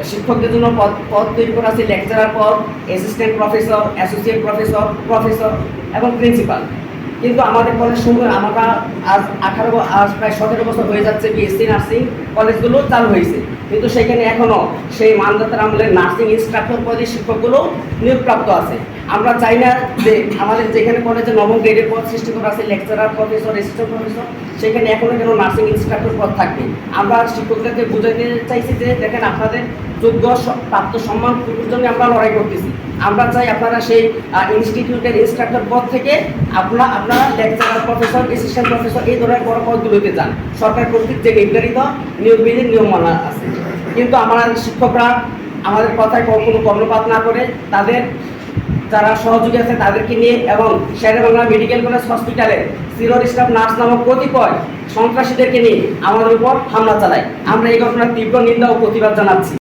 শিক্ষকদের জন্য পদ পদ তৈরি করা আছে, লেকচারার পদ, assistant professor, associate professor, professor এবং প্রিন্সিপাল। কিন্তু আমাদের কলেজ সমূহে আমরা আজ প্রায় 17 বছর হয়ে যাচ্ছে বিএসসি নার্সিং কলেজগুলো চালু হয়েছে, কিন্তু সেখানে এখনও সেই মানদাতার আমলের নার্সিং ইনস্ট্রাক্টর পদে শিক্ষকগুলো নিয়োগপ্রাপ্ত আছে। আমরা চাই না যে আমাদের যেখানে কলেজে নবম গ্রেডের পদ সৃষ্টি করা আছে, লেকচারার প্রফেসর, অ্যাসিস্ট্যান্ট প্রফেসর, সেখানে এখনও কেন নার্সিং ইনস্ট্রাক্টর পদ থাকবে। আমরা শিক্ষকদেরকে বুঝাইতে চাইছি যে দেখেন, আপনাদের যোগ্য প্রাপ্ত সম্মানটুকুর জন্য আমরা লড়াই করতেছি। আমরা চাই আপনারা সেই ইনস্টিটিউটের ইনস্ট্রাক্টর পদ থেকে আপনারা লেকচারার প্রফেসর, অ্যাসিস্ট্যান্ট প্রফেসর এই ধরনের বড় পদগুলোতে যান। সরকার কর্তৃক যে নির্ধারিত নিয়োগ বিধির নিয়ম মানা আছে, কিন্তু আমাদের শিক্ষকরা আমাদের কথায় কোনো কর্ণপাত না করে তাদের যারা সহযোগী আছে তাদেরকে নিয়ে এবং শেরেবাংলা মেডিকেল কলেজ হসপিটালে সিনিয়র স্টাফ নার্স নামক কতিপয় সন্ত্রাসীদেরকে নিয়ে আমাদের উপর হামলা চালায়। আমরা এই ঘটনার তীব্র নিন্দা ও প্রতিবাদ জানাচ্ছি।